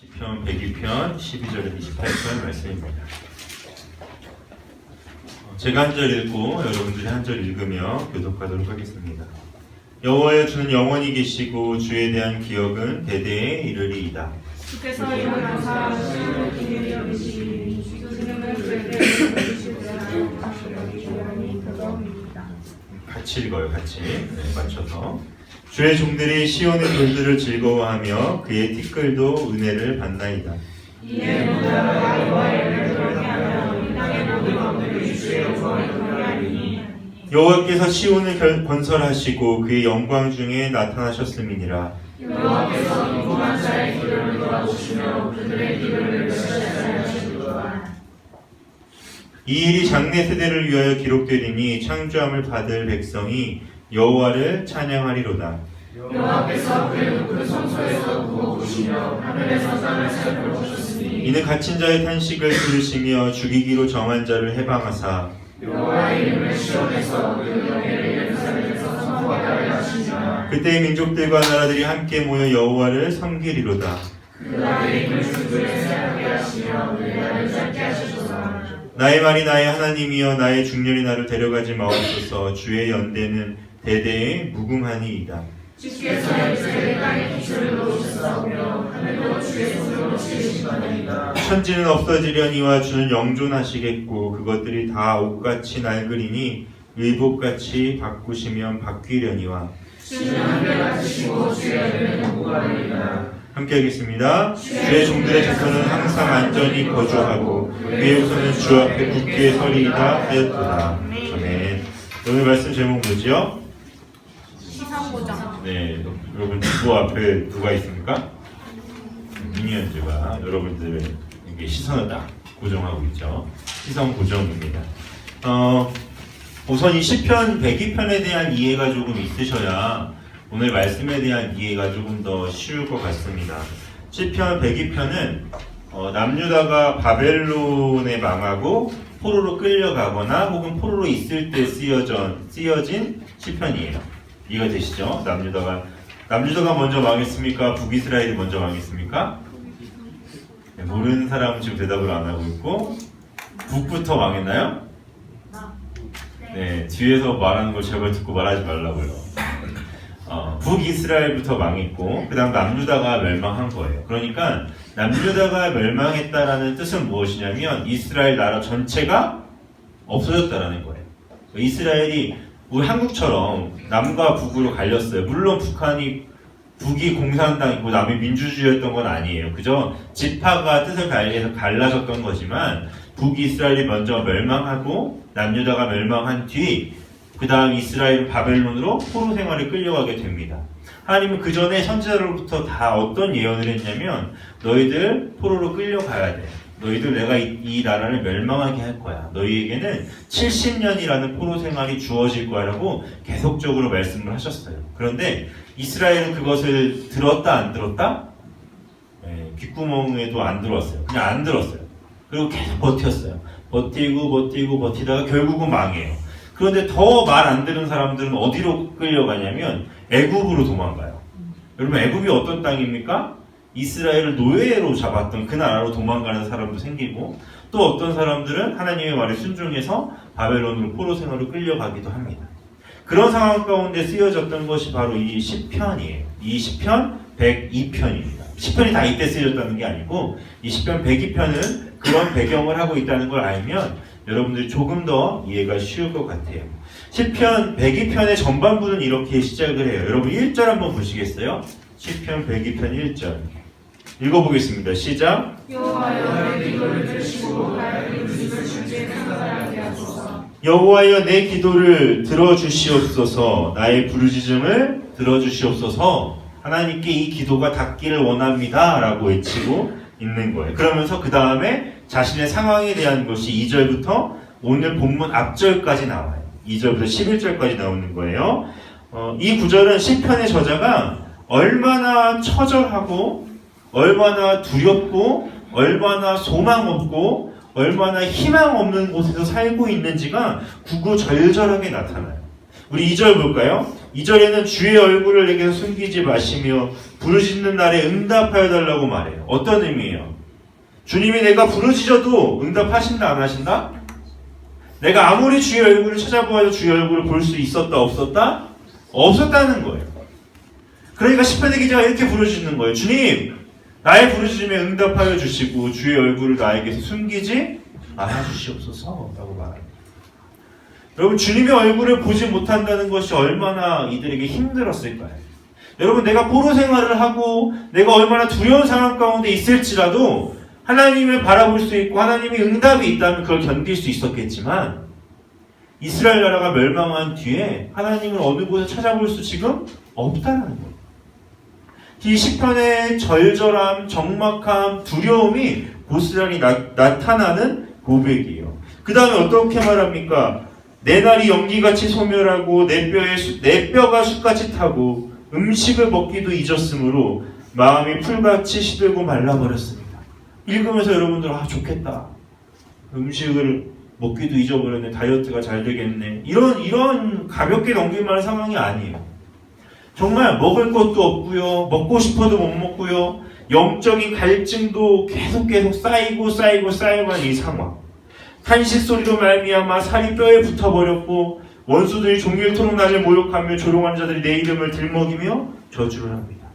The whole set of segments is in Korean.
시편 102편 12절에서 28절 말씀입니다. 제가 한 절 읽고 여러분들이 한 절 읽으며 교독하도록 하겠습니다. 여호와여, 주는 영원히 계시고 주에 대한 기억은 대대에 이르리이다. 주께서 일어나사 시온을 기쁘게 여기시니 주님은 그에게 이르시되 영원히 그것입니다. 같이 읽어요. 같이 맞춰서. 주의 종들이 시온의 돌들을 즐거워하며 그의 티끌도 은혜를 받나이다. 이에 모두가 여호와를 경외하며 이 땅의 모든 왕들이 주의 영광을 경외하리니 여호와께서 시온을 건설하시고 그의 영광 중에 나타나셨음이니라. 여호와께서 인고한 자의 길을 돌아보시며 그들의 길을 멸시하시리로다. 이 일이 장래 세대를 위하여 기록되리니 창조함을 받을 백성이 여호와를 찬양하리로다. 여호와께서 그의 높은 성소에서 구워 보시며 하늘에서 땅을 살펴보셨으니 이는 갇힌 자의 탄식을 들으시며 죽이기로 정한 자를 해방하사 여호와의 이름을 시온에서 그 영예를 예루살렘에서 선포하게 하시니라. 그때의 민족들과 나라들이 함께 모여 여호와를 섬기리로다. 그날의 이름을 주들에 새롭게 하시며 은혜를 짧게 하시소서. 나의 말이 나의 하나님이여, 나의 중년이 나를 데려가지 마옵소서. 주의 연대는 대대에 무궁하니이다. 주께서 이스라엘 땅의 기초를 놓으셨사오며 하늘도 주의 손으로 지으신 바니이다. 천지는 없어지려니와 주는 영존하시겠고 그것들이 다 옷같이 낡으리니 의복같이 바꾸시면 바뀌려니와. 주는 한결같으시고 주의 은혜는 무궁하니이다. 함께 하겠습니다. 주의 종들의 자손은 항상 안전히 거주하고 그의 후손은 주 앞에 굳게 서리이다 하였도다. 아멘. 오늘 말씀 제목 뭐지요? 시상고정. 네, 여러분 주보 앞에 누가 있습니까? 미니언즈가 여러분들에게 시선을 딱 고정하고 있죠. 시선 고정입니다. 우선 이 시편 102편에 대한 이해가 조금 있으셔야 오늘 말씀에 대한 이해가 조금 더 쉬울 것 같습니다. 시편 102편은 남유다가 바벨론에 망하고 포로로 끌려가거나 혹은 포로로 있을 때 쓰여진 시편이에요. 이해가 되시죠? 남유다가 먼저 망했습니까? 북이스라엘이 먼저 망했습니까? 네, 모르는 사람은 지금 대답을 안 하고 있고, 북부터 망했나요? 네, 뒤에서 말하는 걸 제발 듣고 말하지 말라고요. 북이스라엘부터 망했고, 그 다음 남유다가 멸망한 거예요. 그러니까 남유다가 멸망했다라는 뜻은 무엇이냐면 이스라엘 나라 전체가 없어졌다라는 거예요. 이스라엘이 우리 한국처럼 남과 북으로 갈렸어요. 물론 북이 공산당이고 남이 민주주의였던 건 아니에요. 그죠? 지파가 뜻을 달리해서 갈라졌던 거지만 북이스라엘이 먼저 멸망하고 남유다가 멸망한 뒤 그 다음 이스라엘은 바벨론으로 포로 생활에 끌려가게 됩니다. 하나님은 그 전에 선지자로부터 다 어떤 예언을 했냐면 너희들 포로로 끌려가야 돼. 너희들 내가 이 나라를 멸망하게 할 거야. 너희에게는 70년이라는 포로 생활이 주어질 거야 라고 계속적으로 말씀을 하셨어요. 그런데 이스라엘은 그것을 들었다 안 들었다? 네, 귓구멍에도 안 들었어요. 그냥 안 들었어요. 그리고 계속 버텼어요. 버티다가 결국은 망해요. 그런데 더 말 안 들은 사람들은 어디로 끌려가냐면 애굽으로 도망가요. 여러분 애굽이 어떤 땅입니까? 이스라엘을 노예로 잡았던 그 나라로 도망가는 사람도 생기고 또 어떤 사람들은 하나님의 말에 순종해서 바벨론으로 포로 생활로 끌려가기도 합니다. 그런 상황 가운데 쓰여졌던 것이 바로 이 시편이에요. 이 시편 102편입니다. 시편이 다 이때 쓰여졌다는 게 아니고 이 시편 102편은 그런 배경을 하고 있다는 걸 알면 여러분들이 조금 더 이해가 쉬울 것 같아요. 시편 102편의 전반부는 이렇게 시작을 해요. 여러분 1절 한번 보시겠어요? 시편 102편 1절 읽어보겠습니다. 시작. 여호와여 내 기도를 들으시고 나의 음식을 주께 생각하게 하소서. 여호와여 내 기도를 들어주시옵소서. 나의 부르짖음을 들어주시옵소서. 하나님께 이 기도가 닿기를 원합니다 라고 외치고 있는 거예요. 그러면서 그 다음에 자신의 상황에 대한 것이 2절부터 오늘 본문 앞절까지 나와요. 2절부터 11절까지 나오는 거예요. 이 구절은 시편의 저자가 얼마나 처절하고 얼마나 두렵고 얼마나 소망 없고 얼마나 희망 없는 곳에서 살고 있는지가 구구절절하게 나타나요. 우리 2절 볼까요? 2절에는 주의 얼굴을 내게서 숨기지 마시며 부르짖는 날에 응답하여 달라고 말해요. 어떤 의미예요? 주님이 내가 부르짖어도 응답하신다 안 하신다? 내가 아무리 주의 얼굴을 찾아보아도 주의 얼굴을 볼 수 있었다 없었다? 없었다는 거예요. 그러니까 시편의 기자가 이렇게 부르짖는 거예요. 주님, 나의 부르짖음에 응답하여 주시고 주의 얼굴을 나에게서 숨기지 말아 주시옵소서 라고 말합니다. 여러분, 주님의 얼굴을 보지 못한다는 것이 얼마나 이들에게 힘들었을까요? 여러분, 내가 포로 생활을 하고 내가 얼마나 두려운 상황 가운데 있을지라도 하나님을 바라볼 수 있고 하나님의 응답이 있다면 그걸 견딜 수 있었겠지만 이스라엘 나라가 멸망한 뒤에 하나님을 어느 곳에 찾아볼 수 지금 없다는 거예요. 이 시편의 절절함, 적막함, 두려움이 고스란히 나타나는 고백이에요. 그 다음에 어떻게 말합니까? 내 날이 연기같이 소멸하고 내 뼈가 숯같이 타고 음식을 먹기도 잊었으므로 마음이 풀같이 시들고 말라버렸습니다. 읽으면서 여러분들 좋겠다. 음식을 먹기도 잊어버렸네. 다이어트가 잘 되겠네. 이런 가볍게 넘길 만한 상황이 아니에요. 정말 먹을 것도 없고요. 먹고 싶어도 못 먹고요. 영적인 갈증도 계속 쌓이고 이 상황. 탄식 소리로 말미암아 살이 뼈에 붙어버렸고 원수들이 종일토록 나를 모욕하며 조롱하는 자들이 내 이름을 들먹이며 저주를 합니다.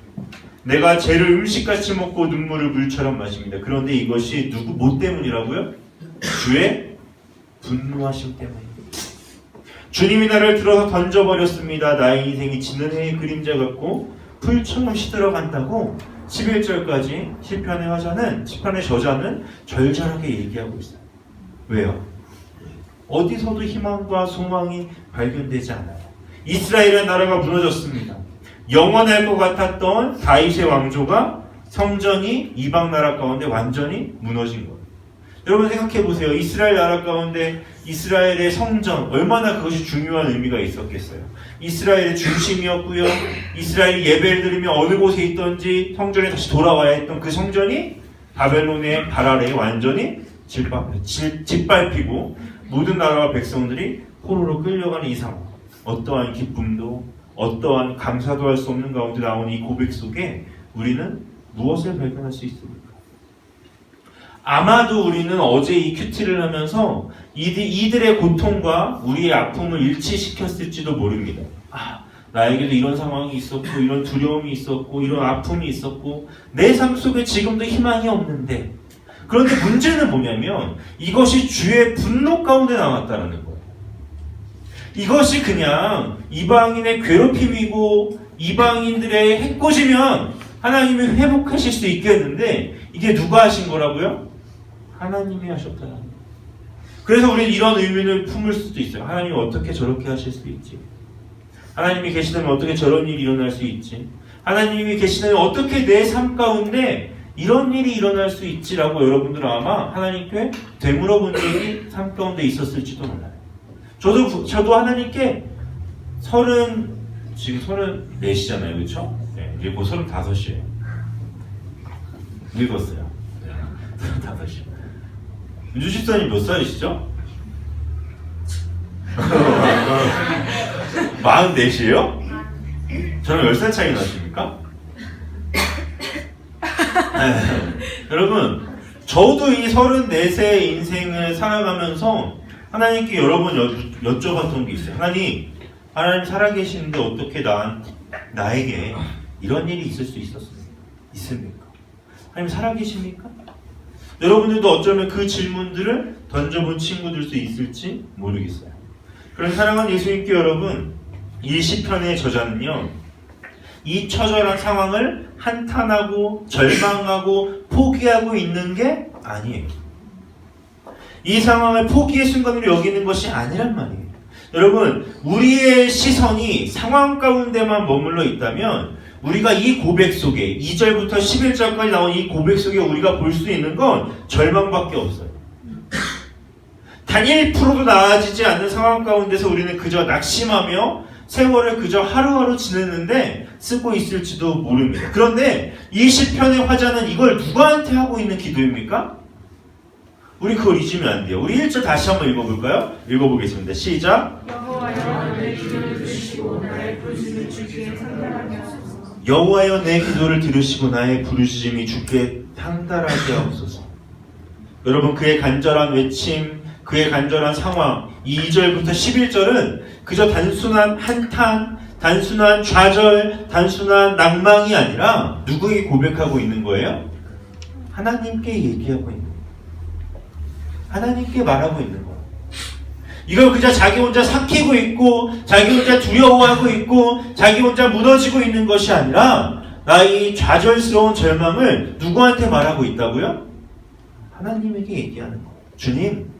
내가 죄를 음식같이 먹고 눈물을 물처럼 마십니다. 그런데 이것이 뭐 때문이라고요? 주의 분노하심 때문입니다. 주님이 나를 들어서 던져버렸습니다. 나의 인생이 지는 해의 그림자 같고 풀처럼 시들어간다고 11절까지 시편의 저자는 절절하게 얘기하고 있어요. 왜요? 어디서도 희망과 소망이 발견되지 않아요. 이스라엘의 나라가 무너졌습니다. 영원할 것 같았던 다윗의 왕조가 성전이 이방 나라 가운데 완전히 무너진 거예요. 여러분 생각해 보세요. 이스라엘 나라 가운데 이스라엘의 성전 얼마나 그것이 중요한 의미가 있었겠어요. 이스라엘의 중심이었고요. 이스라엘이 예배를 드리며 어느 곳에 있던지 성전에 다시 돌아와야 했던 그 성전이 바벨론의 발 아래에 완전히 짓밟히고 모든 나라와 백성들이 포로로 끌려가는 이 상황. 어떠한 기쁨도 어떠한 감사도 할 수 없는 가운데 나오는 이 고백 속에 우리는 무엇을 발견할 수 있습니까? 아마도 우리는 어제 이 큐티를 하면서 이들의 고통과 우리의 아픔을 일치시켰을지도 모릅니다. 나에게도 이런 상황이 있었고 이런 두려움이 있었고 이런 아픔이 있었고 내 삶 속에 지금도 희망이 없는데, 그런데 문제는 뭐냐면 이것이 주의 분노 가운데 나왔다는 거예요. 이것이 그냥 이방인의 괴롭힘이고 이방인들의 해코지면 하나님이 회복하실 수 있겠는데 이게 누가 하신 거라고요? 하나님이 하셨다는 거예요. 그래서 우리는 이런 의문을 품을 수도 있어요. 하나님이 어떻게 저렇게 하실 수 있지? 하나님이 계시다면 어떻게 저런 일이 일어날 수 있지? 하나님이 계시다면 어떻게 내 삶 가운데 이런 일이 일어날 수 있지라고 여러분들은 아마 하나님께 되물어본 일이 삶 가운데 있었을지도 몰라요. 저도 하나님께 지금 34시잖아요. 그렇죠? 네, 이제 곧 35이에요. 늙었어요. 35. 윤주 집사님 몇 살이시죠? 44이에요? 저는 10살 차이 나십니까? 여러분, 저도 이 34세의 인생을 살아가면서 하나님께 여러 번 여쭤봤던 게 있어요. 하나님 살아계시는데 어떻게 나에게 이런 일이 있을 수 있습니까? 하나님 살아계십니까? 여러분들도 어쩌면 그 질문들을 던져본 친구들 수 있을지 모르겠어요. 그럼 사랑하는 예수님께 여러분, 이 시편의 저자는요, 이 처절한 상황을 한탄하고 절망하고 포기하고 있는 게 아니에요. 이 상황을 포기의 순간으로 여기는 것이 아니란 말이에요. 여러분, 우리의 시선이 상황 가운데만 머물러 있다면 우리가 이 고백 속에 2절부터 11절까지 나온 이 고백 속에 우리가 볼 수 있는 건 절망밖에 없어요. 단 1%도 나아지지 않는 상황 가운데서 우리는 그저 낙심하며 세월을 그저 하루하루 지냈는데 쓰고 있을지도 모릅니다. 그런데 이 시편의 화자는 이걸 누구한테 하고 있는 기도입니까? 우리 그걸 잊으면 안 돼요. 우리 1절 다시 한번 읽어볼까요? 읽어보겠습니다. 시작. 여호와여 내 기도를 들으시고 나의 부르심을 주께 상달하게 하소서. 여호와여 내 기도를 들으시고 나의 부르짖음이 주께 상달하게 하옵소서. 여러분, 그의 간절한 외침, 그의 간절한 상황, 이 2절부터 11절은 그저 단순한 한탄, 단순한 좌절, 단순한 낭망이 아니라 누구에게 고백하고 있는 거예요? 하나님께 얘기하고 있는 거예요. 하나님께 말하고 있는 거예요. 이걸 그저 자기 혼자 삭히고 있고, 자기 혼자 두려워하고 있고, 자기 혼자 무너지고 있는 것이 아니라 나의 좌절스러운 절망을 누구한테 말하고 있다고요? 하나님에게 얘기하는 거예요. 주님,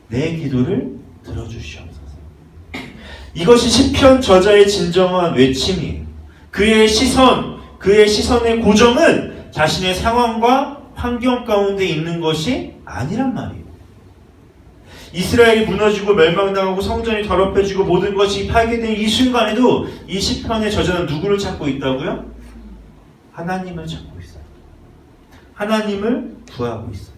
내 기도를 들어주시옵소서. 이것이 시편 저자의 진정한 외침이에요. 그의 시선의 고정은 자신의 상황과 환경 가운데 있는 것이 아니란 말이에요. 이스라엘이 무너지고 멸망당하고 성전이 더럽혀지고 모든 것이 파괴된 이 순간에도 이 시편의 저자는 누구를 찾고 있다고요? 하나님을 찾고 있어요. 하나님을 구하고 있어요.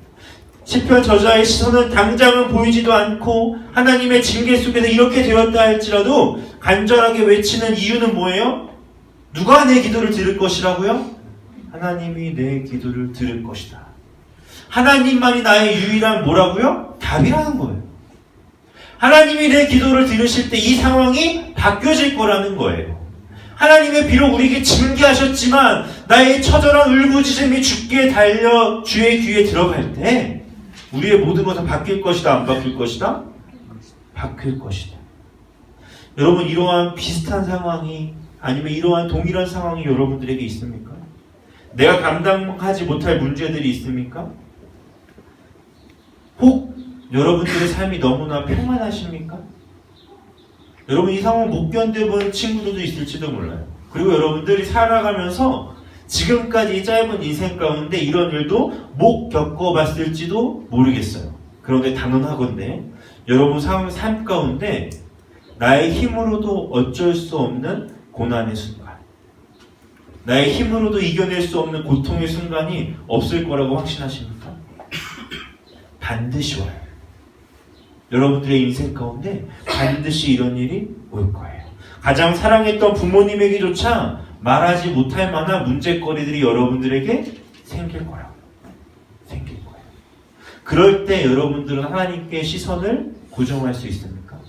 시편 저자의 시선은 당장은 보이지도 않고 하나님의 징계 속에서 이렇게 되었다 할지라도 간절하게 외치는 이유는 뭐예요? 누가 내 기도를 들을 것이라고요? 하나님이 내 기도를 들을 것이다. 하나님만이 나의 유일한 뭐라고요? 답이라는 거예요. 하나님이 내 기도를 들으실 때 이 상황이 바뀌어질 거라는 거예요. 하나님의 비록 우리에게 징계하셨지만 나의 처절한 울부짖음이 주께 달려 주의 귀에 들어갈 때 우리의 모든 것은 바뀔 것이다, 안 바뀔 것이다? 바뀔 것이다. 여러분, 이러한 비슷한 상황이 아니면 이러한 동일한 상황이 여러분들에게 있습니까? 내가 감당하지 못할 문제들이 있습니까? 혹 여러분들의 삶이 너무나 평안하십니까? 여러분, 이 상황 못 견뎌본 친구들도 있을지도 몰라요. 그리고 여러분들이 살아가면서 지금까지 이 짧은 인생 가운데 이런 일도 못 겪어봤을지도 모르겠어요. 그런데 당연하건대 여러분 삶 가운데 나의 힘으로도 어쩔 수 없는 고난의 순간, 나의 힘으로도 이겨낼 수 없는 고통의 순간이 없을 거라고 확신하십니까? 반드시 와요. 여러분들의 인생 가운데 반드시 이런 일이 올 거예요. 가장 사랑했던 부모님에게조차 말하지 못할 만한 문제거리들이 여러분들에게 생길 거라고. 생길 거예요. 그럴 때 여러분들은 하나님께 시선을 고정할 수 있습니까?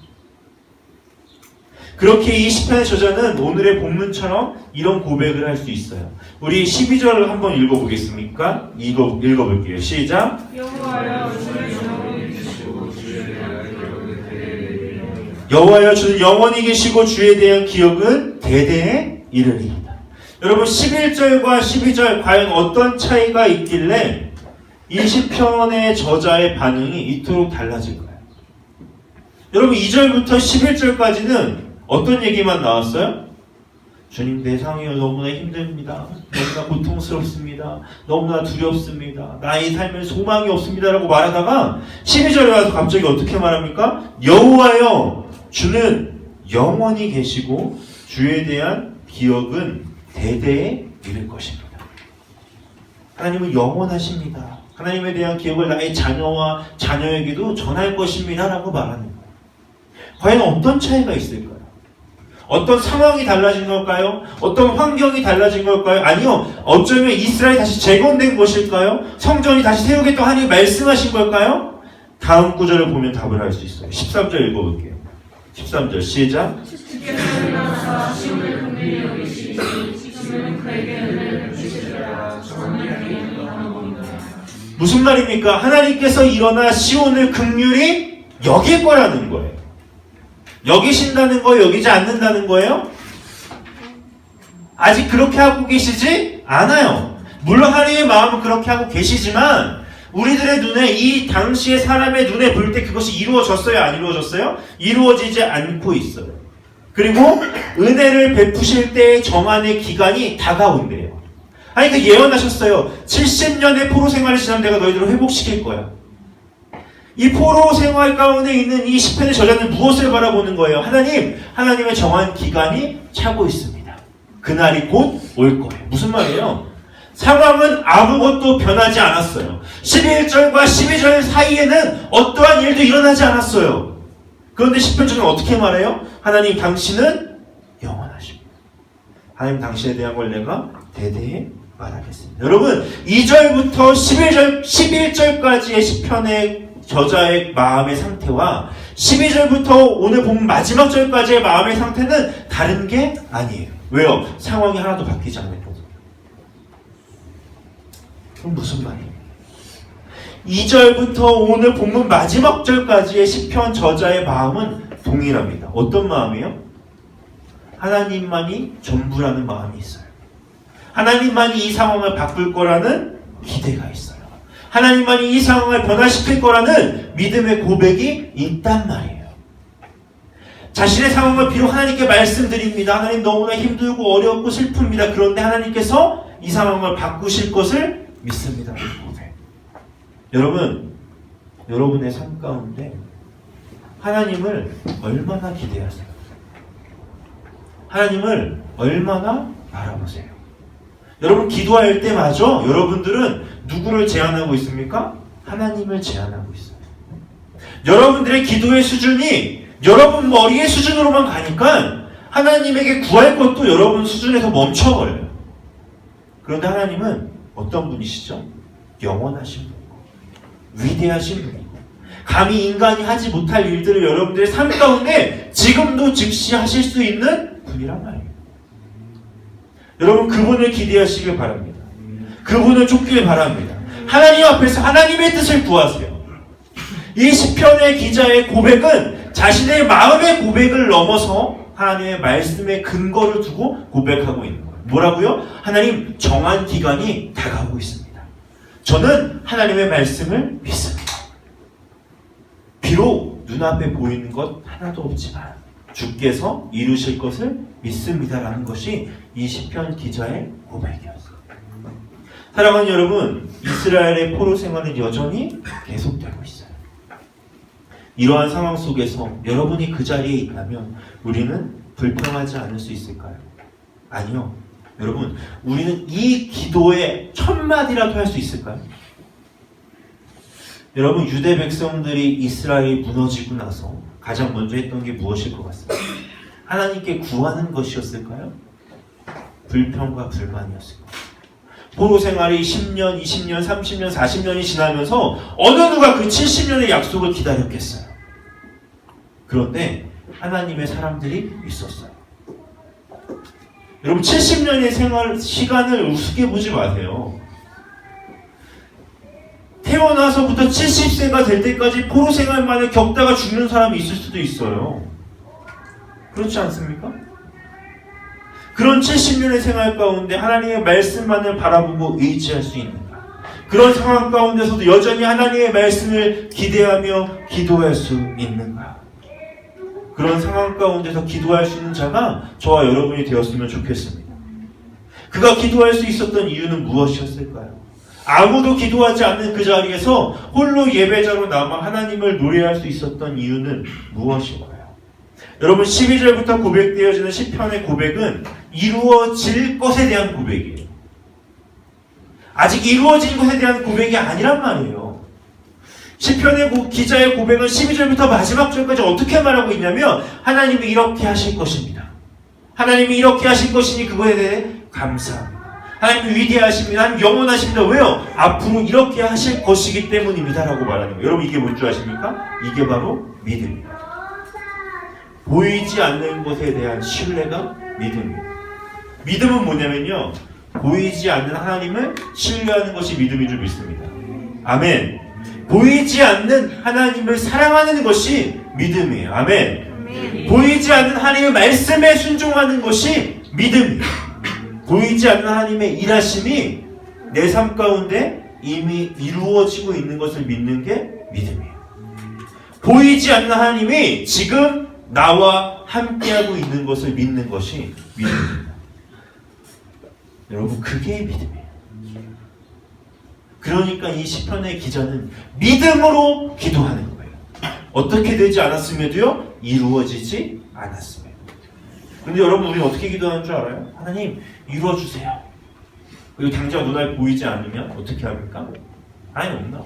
그렇게 이 시편의 저자는 오늘의 본문처럼 이런 고백을 할 수 있어요. 우리 12절을 한번 읽어보겠습니까? 읽어볼게요. 시작. 여호와여 주는 영원히 계시고 주에 대한 기억은 대대에 이르리이다. 여러분, 11절과 12절 과연 어떤 차이가 있길래 이 시편의 저자의 반응이 이토록 달라질까요? 여러분, 2절부터 11절까지는 어떤 얘기만 나왔어요? 주님, 내 상황이 너무나 힘듭니다. 너무나 고통스럽습니다. 너무나 두렵습니다. 나의 삶에 소망이 없습니다. 라고 말하다가 12절에 와서 갑자기 어떻게 말합니까? 여호와여 주는 영원히 계시고 주에 대한 기억은 대대에 이를 것입니다. 하나님은 영원하십니다. 하나님에 대한 기억을 나의 자녀와 자녀에게도 전할 것입니다. 라고 말하는 거예요. 과연 어떤 차이가 있을까요? 어떤 상황이 달라진 걸까요? 어떤 환경이 달라진 걸까요? 아니요. 어쩌면 이스라엘이 다시 재건된 것일까요? 성전이 다시 세우겠다고 하나님이 말씀하신 걸까요? 다음 구절을 보면 답을 할 수 있어요. 13절 읽어볼게요. 13절 시작. 주께서 일어나사 시온을 긍휼히 여기시니 시온은 그에게 은혜를 베푸시리라. 정확하게 인도하노니라. 무슨 말입니까? 하나님께서 일어나 시온을 긍휼히 여길 거라는 거예요. 여기신다는 거예요? 여기지 않는다는 거예요? 아직 그렇게 하고 계시지 않아요. 물론 하나님의 마음은 그렇게 하고 계시지만 우리들의 눈에, 이 당시의 사람의 눈에 볼 때 그것이 이루어졌어요? 안 이루어졌어요? 이루어지지 않고 있어요. 그리고 은혜를 베푸실 때의 정한의 기간이 다가온대요. 아니, 그 예언하셨어요. 70년의 포로 생활을 지난 내가 너희들을 회복시킬 거야. 이 포로 생활 가운데 있는 이 시편의 저자는 무엇을 바라보는 거예요? 하나님의 정한 기간이 차고 있습니다. 그날이 곧 올 거예요. 무슨 말이에요? 상황은 아무것도 변하지 않았어요. 11절과 12절 사이에는 어떠한 일도 일어나지 않았어요. 그런데 시편자는 어떻게 말해요? 하나님, 당신은 하나님 당신에 대한 걸 내가 대대에 말하겠습니다. 여러분 2절부터 11절까지의 시편의 저자의 마음의 상태와 12절부터 오늘 본 마지막 절까지의 마음의 상태는 다른 게 아니에요. 왜요? 상황이 하나도 바뀌지 않았거든요. 그럼 무슨 말이에요? 2절부터 오늘 본문 마지막 절까지의 시편 저자의 마음은 동일합니다. 어떤 마음이에요? 하나님만이 전부라는 마음이 있어요. 하나님만이 이 상황을 바꿀 거라는 기대가 있어요. 하나님만이 이 상황을 변화시킬 거라는 믿음의 고백이 있단 말이에요. 자신의 상황을 비록 하나님께 말씀드립니다. 하나님 너무나 힘들고 어렵고 슬픕니다. 그런데 하나님께서 이 상황을 바꾸실 것을 믿습니다. 고백. 여러분, 여러분의 삶 가운데 하나님을 얼마나 기대하세요? 하나님을 얼마나 바라보세요? 여러분 기도할 때마저 여러분들은 누구를 제한하고 있습니까? 하나님을 제한하고 있어요. 여러분들의 기도의 수준이 여러분 머리의 수준으로만 가니까 하나님에게 구할 것도 여러분 수준에서 멈춰버려요. 그런데 하나님은 어떤 분이시죠? 영원하신 분이고 위대하신 분이고 감히 인간이 하지 못할 일들을 여러분들의 삶 가운데 지금도 즉시 하실 수 있는 분이란 말이에요. 여러분 그분을 기대하시길 바랍니다. 그분을 쫓길 바랍니다. 하나님 앞에서 하나님의 뜻을 구하세요. 이 시편의 기자의 고백은 자신의 마음의 고백을 넘어서 하나님의 말씀의 근거를 두고 고백하고 있는 거예요. 뭐라고요? 하나님 정한 기간이 다가오고 있습니다. 저는 하나님의 말씀을 믿습니다. 비록 눈앞에 보이는 것 하나도 없지만 주께서 이루실 것을 믿습니다라는 것이 이 시편 기자의 고백이었어요. 사랑하는 여러분, 이스라엘의 포로 생활은 여전히 계속되고 있어요. 이러한 상황 속에서 여러분이 그 자리에 있다면 우리는 불평하지 않을 수 있을까요? 아니요. 여러분, 우리는 이 기도에 첫마디라도 할 수 있을까요? 여러분, 유대 백성들이 이스라엘이 무너지고 나서 가장 먼저 했던 게 무엇일 것 같습니다? 하나님께 구하는 것이었을까요? 불평과 불만이었을까요? 포로 생활이 10년, 20년, 30년, 40년이 지나면서 어느 누가 그 70년의 약속을 기다렸겠어요? 그런데 하나님의 사람들이 있었어요. 여러분 70년의 생활 시간을 우습게 보지 마세요. 태어나서부터 70세가 될 때까지 포로 생활만을 겪다가 죽는 사람이 있을 수도 있어요. 그렇지 않습니까? 그런 70년의 생활 가운데 하나님의 말씀만을 바라보고 의지할 수 있는가? 그런 상황 가운데서도 여전히 하나님의 말씀을 기대하며 기도할 수 있는가? 그런 상황 가운데서 기도할 수 있는 자가 저와 여러분이 되었으면 좋겠습니다. 그가 기도할 수 있었던 이유는 무엇이었을까요? 아무도 기도하지 않는 그 자리에서 홀로 예배자로 남아 하나님을 노래할 수 있었던 이유는 무엇일까요? 여러분 12절부터 고백되어지는 시편의 고백은 이루어질 것에 대한 고백이에요. 아직 이루어진 것에 대한 고백이 아니란 말이에요. 시편의 기자의 고백은 12절부터 마지막 절까지 어떻게 말하고 있냐면 하나님이 이렇게 하실 것입니다. 하나님이 이렇게 하실 것이니 그거에 대해 감사합니다. 하나님이 위대하십니다. 하나님 영원하십니다. 왜요? 앞으로 이렇게 하실 것이기 때문입니다. 라고 말하는 거예요. 여러분 이게 뭔지 아십니까? 이게 바로 믿음입니다. 보이지 않는 것에 대한 신뢰가 믿음입니다. 믿음은 뭐냐면요. 보이지 않는 하나님을 신뢰하는 것이 믿음인 줄 믿습니다. 아멘. 보이지 않는 하나님을 사랑하는 것이 믿음이에요. 아멘. 보이지 않는 하나님의 말씀에 순종하는 것이 믿음이에요. 보이지 않는 하나님의 일하심이 내 삶 가운데 이미 이루어지고 있는 것을 믿는 게 믿음이에요. 보이지 않는 하나님이 지금 나와 함께하고 있는 것을 믿는 것이 믿음입니다. 여러분 그게 믿음이에요. 그러니까 이 시편의 기자는 믿음으로 기도하는 거예요. 어떻게 되지 않았음에도요 이루어지지 않았음에도. 그런데 여러분 우리 어떻게 기도하는 줄 알아요? 하나님 이루어주세요. 그리고 당장 눈앞에 보이지 않으면 어떻게 합니까? 아니 없나?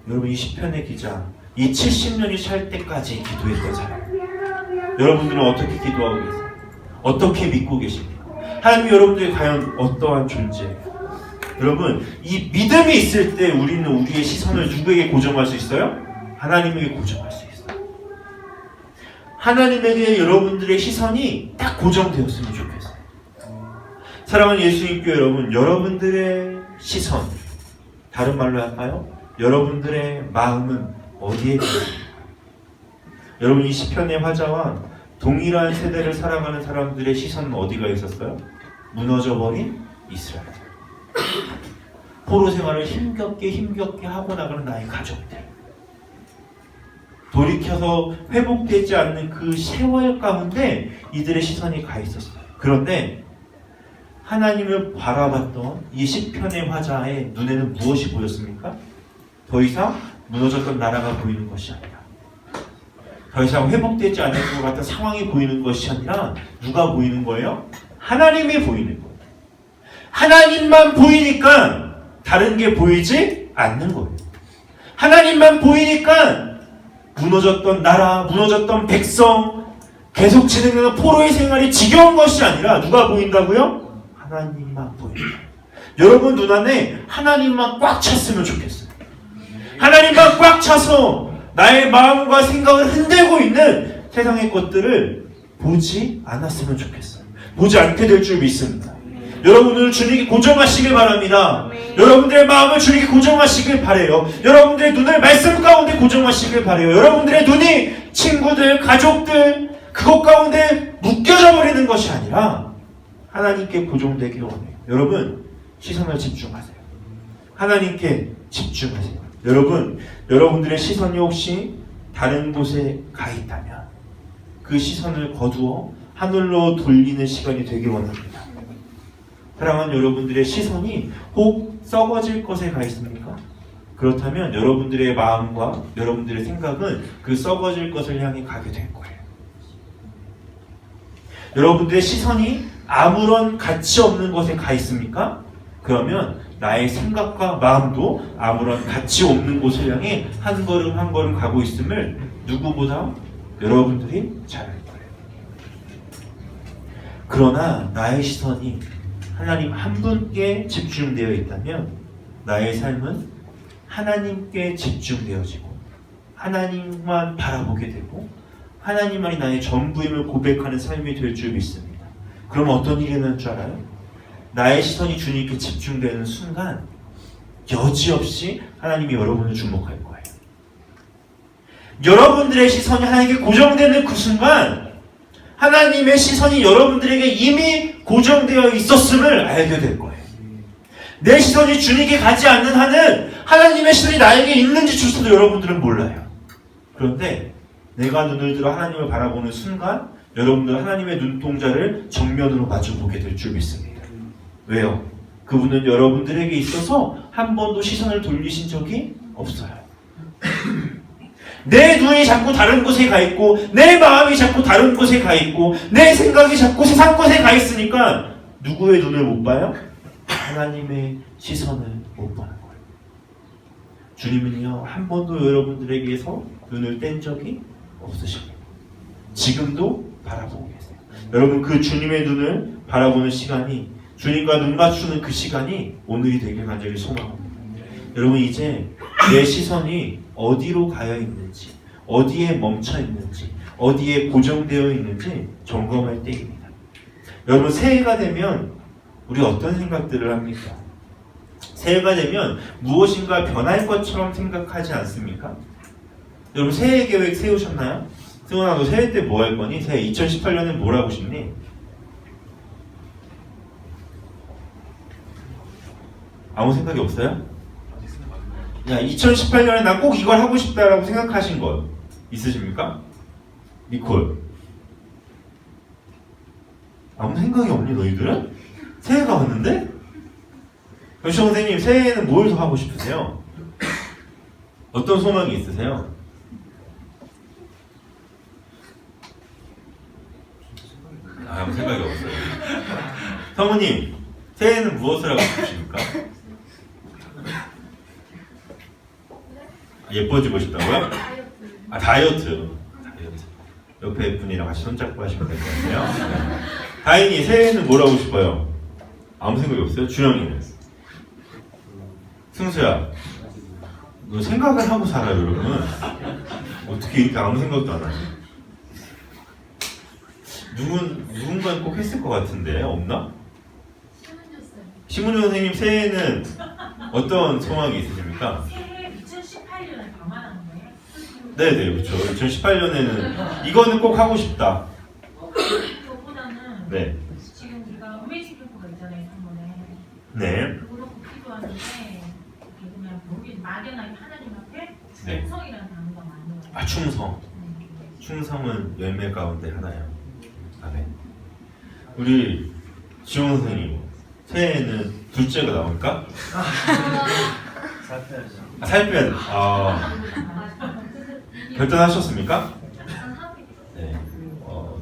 여러분 이 시편의 기자 이 70년이 찰 때까지 기도했던 사람 여러분들은 어떻게 기도하고 계세요? 어떻게 믿고 계십니까? 하나님이 여러분들이 과연 어떠한 존재예요? 여러분, 이 믿음이 있을 때 우리는 우리의 시선을 누구에게 고정할 수 있어요? 하나님에게 고정할 수 있어요. 하나님에게 여러분들의 시선이 딱 고정되었으면 좋겠어요. 사랑하는 예수님께 여러분, 여러분들의 시선, 다른 말로 할까요? 여러분들의 마음은 어디에 있습니까? 여러분, 이 시편의 화자와 동일한 세대를 살아가는 사람들의 시선은 어디가 있었어요? 무너져버린 이스라엘. 포로 생활을 힘겹게 하고 나가는 나의 가족들. 돌이켜서 회복되지 않는 그 세월 가운데 이들의 시선이 가 있었어요. 그런데 하나님을 바라봤던 이 시편의 화자의 눈에는 무엇이 보였습니까? 더 이상 무너졌던 나라가 보이는 것이 아니라, 더 이상 회복되지 않을 것 같은 상황이 보이는 것이 아니라 누가 보이는 거예요? 하나님이 보이는 거예요. 하나님만 보이니까 다른 게 보이지 않는 거예요. 하나님만 보이니까 무너졌던 나라, 무너졌던 백성, 계속 진행되는 포로의 생활이 지겨운 것이 아니라 누가 보인다고요? 하나님만 보인다. 여러분 눈 안에 하나님만 꽉 찼으면 좋겠어요. 하나님만 꽉 차서 나의 마음과 생각을 흔들고 있는 세상의 것들을 보지 않았으면 좋겠어요. 보지 않게 될 줄 믿습니다. 여러분을 주님께 고정하시길 바랍니다. 여러분들의 마음을 주님께 고정하시길 바라요. 여러분들의 눈을 말씀 가운데 고정하시길 바라요. 여러분들의 눈이 친구들, 가족들 그것 가운데 묶여져 버리는 것이 아니라 하나님께 고정되길 원해요. 여러분 시선을 집중하세요. 하나님께 집중하세요. 여러분, 여러분들의 시선이 혹시 다른 곳에 가 있다면 그 시선을 거두어 하늘로 돌리는 시간이 되길 원합니다. 사랑하는 여러분들의 시선이 혹 썩어질 것에 가 있습니까? 그렇다면 여러분들의 마음과 여러분들의 생각은 그 썩어질 것을 향해 가게 될 거예요. 여러분들의 시선이 아무런 가치 없는 것에 가 있습니까? 그러면 나의 생각과 마음도 아무런 가치 없는 곳을 향해 한 걸음 한 걸음 가고 있음을 누구보다 여러분들이 잘 알 거예요. 그러나 나의 시선이 하나님 한 분께 집중되어 있다면 나의 삶은 하나님께 집중되어지고 하나님만 바라보게 되고 하나님만이 나의 전부임을 고백하는 삶이 될 줄 믿습니다. 그럼 어떤 일이 일어날 줄 알아요? 나의 시선이 주님께 집중되는 순간 여지없이 하나님이 여러분을 주목할 거예요. 여러분들의 시선이 하나님께 고정되는 그 순간 하나님의 시선이 여러분들에게 이미 고정되어 있었음을 알게 될 거예요. 내 시선이 주님께 가지 않는 한은 하나님의 시선이 나에게 있는지조차도 여러분들은 몰라요. 그런데 내가 눈을 들어 하나님을 바라보는 순간 여러분들은 하나님의 눈동자를 정면으로 마주보게 될 줄 믿습니다. 왜요? 그분은 여러분들에게 있어서 한 번도 시선을 돌리신 적이 없어요. 내 눈이 자꾸 다른 곳에 가 있고 내 마음이 자꾸 다른 곳에 가 있고 내 생각이 자꾸 세상 곳에 가 있으니까 누구의 눈을 못 봐요? 하나님의 시선을 못 보는 거예요. 주님은요 한 번도 여러분들에게서 눈을 뗀 적이 없으십니다. 지금도 바라보고 계세요. 여러분 그 주님의 눈을 바라보는 시간이 주님과 눈 맞추는 그 시간이 오늘이 되길 간절히 소망합니다. 여러분 이제 내 시선이 어디로 가야 있는지 어디에 멈춰 있는지 어디에 고정되어 있는지 점검할 때입니다. 여러분 새해가 되면 우리 어떤 생각들을 합니까? 새해가 되면 무엇인가 변할 것처럼 생각하지 않습니까? 여러분 새해 계획 세우셨나요? 승원아 너 새해 때 뭐 할 거니? 새해 2018년에 뭘 하고 싶니? 아무 생각이 없어요? 야 2018년에 나 꼭 이걸 하고 싶다라고 생각하신 것 있으십니까? 니콜 아무 생각이 없니 너희들은? 새해가 왔는데? 교시 선생님 새해에는 뭘 더 하고 싶으세요? 어떤 소망이 있으세요? 아무 생각이 없어요. 성우님 새해에는 무엇을 하고 싶으십니까? 예뻐지고 싶다고요? 다이어트. 옆에 분이랑 같이 손잡고 하시면 될 것 같아요. 다인이 새해에는 뭘 하고 싶어요? 아무 생각이 없어요? 준영이는? 승수야, 너 생각을 하고 살아요, 여러분. 어떻게 이렇게 아무 생각도 안 하지? 누군가는 꼭 했을 것 같은데, 없나? 심은조 선생님, 새해에는 어떤 소망이 있으십니까? 새해 2018년을 감안하는 거예요? 네네, 그렇죠. 2018년에는 이거는 꼭 하고 싶다. 그거보다는 네. 지금 우리가 어메이징 캠프가 있잖아요, 3번에. 네. 그거로 기도하는데 이렇게 그냥 목이 막연하게 하나님 앞에 네. 충성이라는 단어가 많이 와요. 아, 충성. 충성은 열매 가운데 하나요. 아멘. 우리 지원 선생님, 새해에는 둘째가 나올까? 살 빼야 돼. 결단하셨습니까? 네.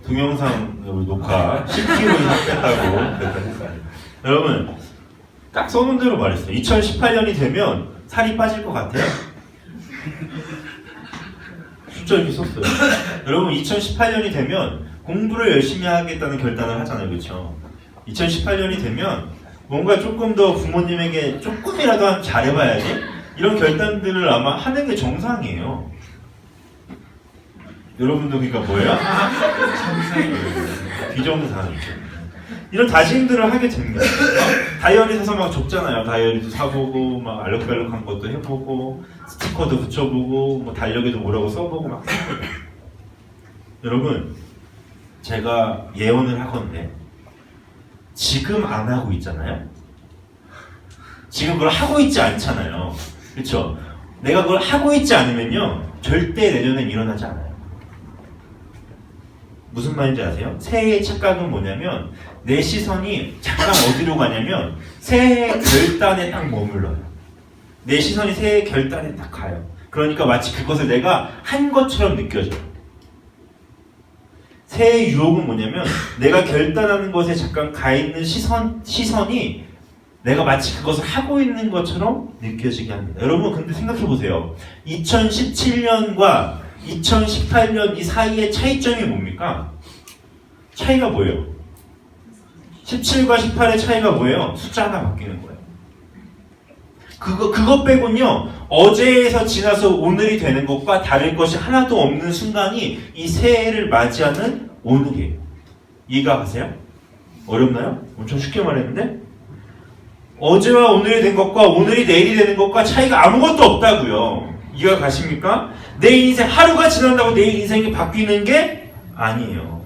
동영상 녹화 10kg 이상 뺐다고 결단했어요. 여러분, 딱 써놓은 대로 말했어요. 2018년이 되면 살이 빠질 것 같아요? 숫자 이렇게 썼어요. 여러분, 2018년이 되면 공부를 열심히 하겠다는 결단을 하잖아요. 그렇죠? 2018년이 되면 뭔가 조금 더 부모님에게 조금이라도 잘해봐야지? 이런 결단들을 아마 하는 게 정상이에요. 여러분도 그러니까 뭐예요? 비정상이죠. 이런 다짐들을 하게 됩니다. 다이어리 사서 막 적잖아요. 다이어리도 사보고, 막 알록달록한 것도 해보고, 스티커도 붙여보고, 뭐 달력에도 뭐라고 써보고 막. 여러분, 제가 예언을 하건데, 지금 안 하고 있잖아요? 지금 그걸 하고 있지 않잖아요. 그쵸? 내가 그걸 하고 있지 않으면요, 절대 내년엔 일어나지 않아요. 무슨 말인지 아세요? 새해의 착각은 뭐냐면 내 시선이 잠깐 어디로 가냐면 새해의 결단에 딱 머물러요. 내 시선이 새해의 결단에 딱 가요. 그러니까 마치 그것을 내가 한 것처럼 느껴져요. 새해의 유혹은 뭐냐면 내가 결단하는 것에 잠깐 가 있는 시선이 내가 마치 그것을 하고 있는 것처럼 느껴지게 합니다. 여러분 근데 생각해 보세요. 2017년과 2018년 이 사이의 차이점이 뭡니까? 차이가 뭐예요? 17과 18의 차이가 뭐예요? 숫자 하나 바뀌는 거예요. 그거 빼곤요, 어제에서 지나서 오늘이 되는 것과 다를 것이 하나도 없는 순간이 이 새해를 맞이하는 오늘이에요. 이해가 가세요? 어렵나요? 엄청 쉽게 말했는데? 어제와 오늘이 된 것과 오늘이 내일이 되는 것과 차이가 아무것도 없다고요. 이해가 가십니까? 내 인생, 하루가 지난다고 내 인생이 바뀌는 게 아니에요.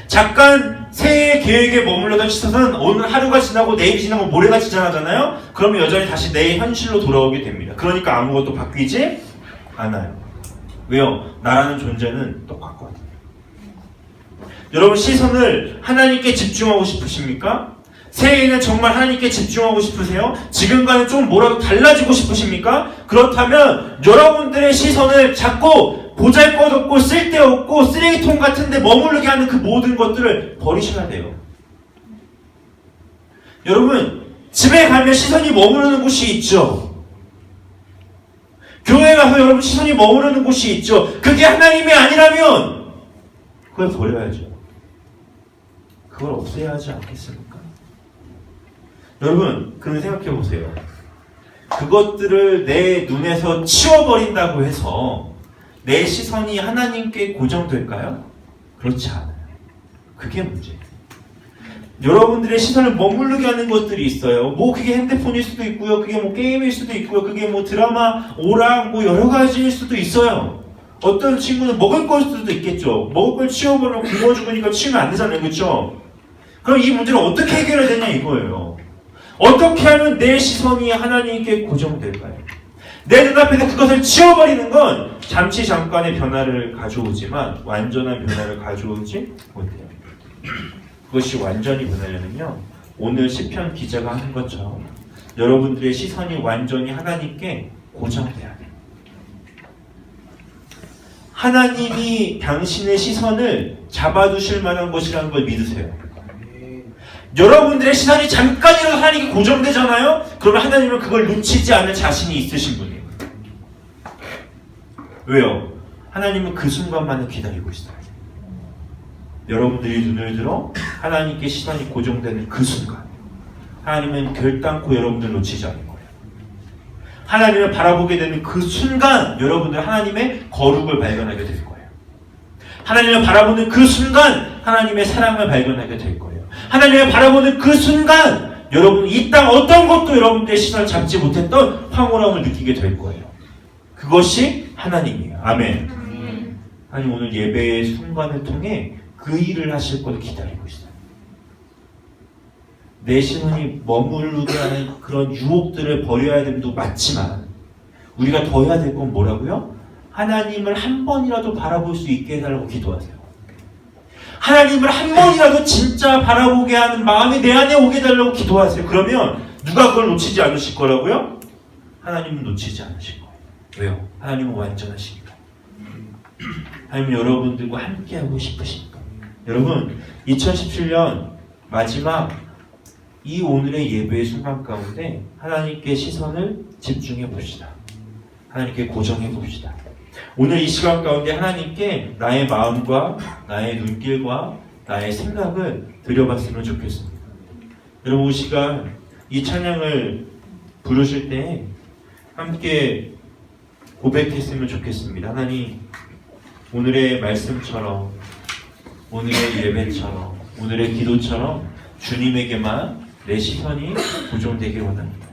잠깐 새해 계획에 머물러던 시선은 오늘 하루가 지나고 내일 지나고 모레가 지나잖아요? 그러면 여전히 다시 내 현실로 돌아오게 됩니다. 그러니까 아무것도 바뀌지 않아요. 왜요? 나라는 존재는 똑같거든요. 여러분 시선을 하나님께 집중하고 싶으십니까? 새해에는 정말 하나님께 집중하고 싶으세요? 지금과는 좀 뭐라도 달라지고 싶으십니까? 그렇다면 여러분들의 시선을 자꾸 보잘것없고 쓸데없고 쓰레기통 같은 데 머무르게 하는 그 모든 것들을 버리셔야 돼요. 여러분 집에 가면 시선이 머무르는 곳이 있죠. 교회 가서 여러분 시선이 머무르는 곳이 있죠. 그게 하나님이 아니라면 그걸 버려야죠. 그걸 없애야 하지 않겠습니까? 여러분, 그럼 생각해 보세요. 그것들을 내 눈에서 치워버린다고 해서 내 시선이 하나님께 고정될까요? 그렇지 않아요. 그게 문제예요. 여러분들의 시선을 머무르게 하는 것들이 있어요. 뭐 그게 핸드폰일 수도 있고요. 그게 뭐 게임일 수도 있고요. 그게 뭐 드라마, 오락, 뭐 여러 가지일 수도 있어요. 어떤 친구는 먹을 걸 수도 있겠죠. 먹을 걸 치워버리면 굶어 죽으니까 치우면 안 되잖아요. 그렇죠? 그럼 이 문제를 어떻게 해결해야 되냐 이거예요. 어떻게 하면 내 시선이 하나님께 고정될까요? 내 눈앞에서 그것을 치워버리는 건 잠시 잠깐의 변화를 가져오지만 완전한 변화를 가져오지 못해요. 그것이 완전히 변하려면요, 오늘 시편 기자가 하는 것처럼 여러분들의 시선이 완전히 하나님께 고정돼야 돼요. 하나님이 당신의 시선을 잡아두실 만한 것이라는 걸 믿으세요. 여러분들의 시선이 잠깐이라도 하나님께 고정되잖아요? 그러면 하나님은 그걸 놓치지 않을 자신이 있으신 분이에요. 왜요? 하나님은 그 순간만을 기다리고 있어요. 여러분들이 눈을 들어 하나님께 시선이 고정되는 그 순간 하나님은 결단코 여러분들 놓치지 않을 거예요. 하나님을 바라보게 되는 그 순간 여러분들 하나님의 거룩을 발견하게 될 거예요. 하나님을 바라보는 그 순간 하나님의 사랑을 발견하게 될 거예요. 하나님을 바라보는 그 순간 여러분 이 땅 어떤 것도 여러분들의 시선을 잡지 못했던 황홀함을 느끼게 될 거예요. 그것이 하나님이에요. 아멘. 하나님 오늘 예배의 순간을 통해 그 일을 하실 것을 기다리고 있어요. 내 시선이 머무르게 하는 그런 유혹들을 버려야 됨도 맞지만 우리가 더 해야 될 건 뭐라고요? 하나님을 한 번이라도 바라볼 수 있게 해달라고 기도하세요. 하나님을 한 번이라도 진짜 바라보게 하는 마음이 내 안에 오게 해달라고 기도하세요. 그러면 누가 그걸 놓치지 않으실 거라고요? 하나님은 놓치지 않으실 거예요. 왜요? 하나님은 완전하시니까. 하나님은 여러분들과 함께하고 싶으시니까. 여러분 2017년 마지막 이 오늘의 예배의 순간 가운데 하나님께 시선을 집중해 봅시다. 하나님께 고정해 봅시다. 오늘 이 시간 가운데 하나님께 나의 마음과 나의 눈길과 나의 생각을 드려봤으면 좋겠습니다. 여러분 이 시간 이 찬양을 부르실 때 함께 고백했으면 좋겠습니다. 하나님 오늘의 말씀처럼 오늘의 예배처럼 오늘의 기도처럼 주님에게만 내 시선이 고정되길 원합니다.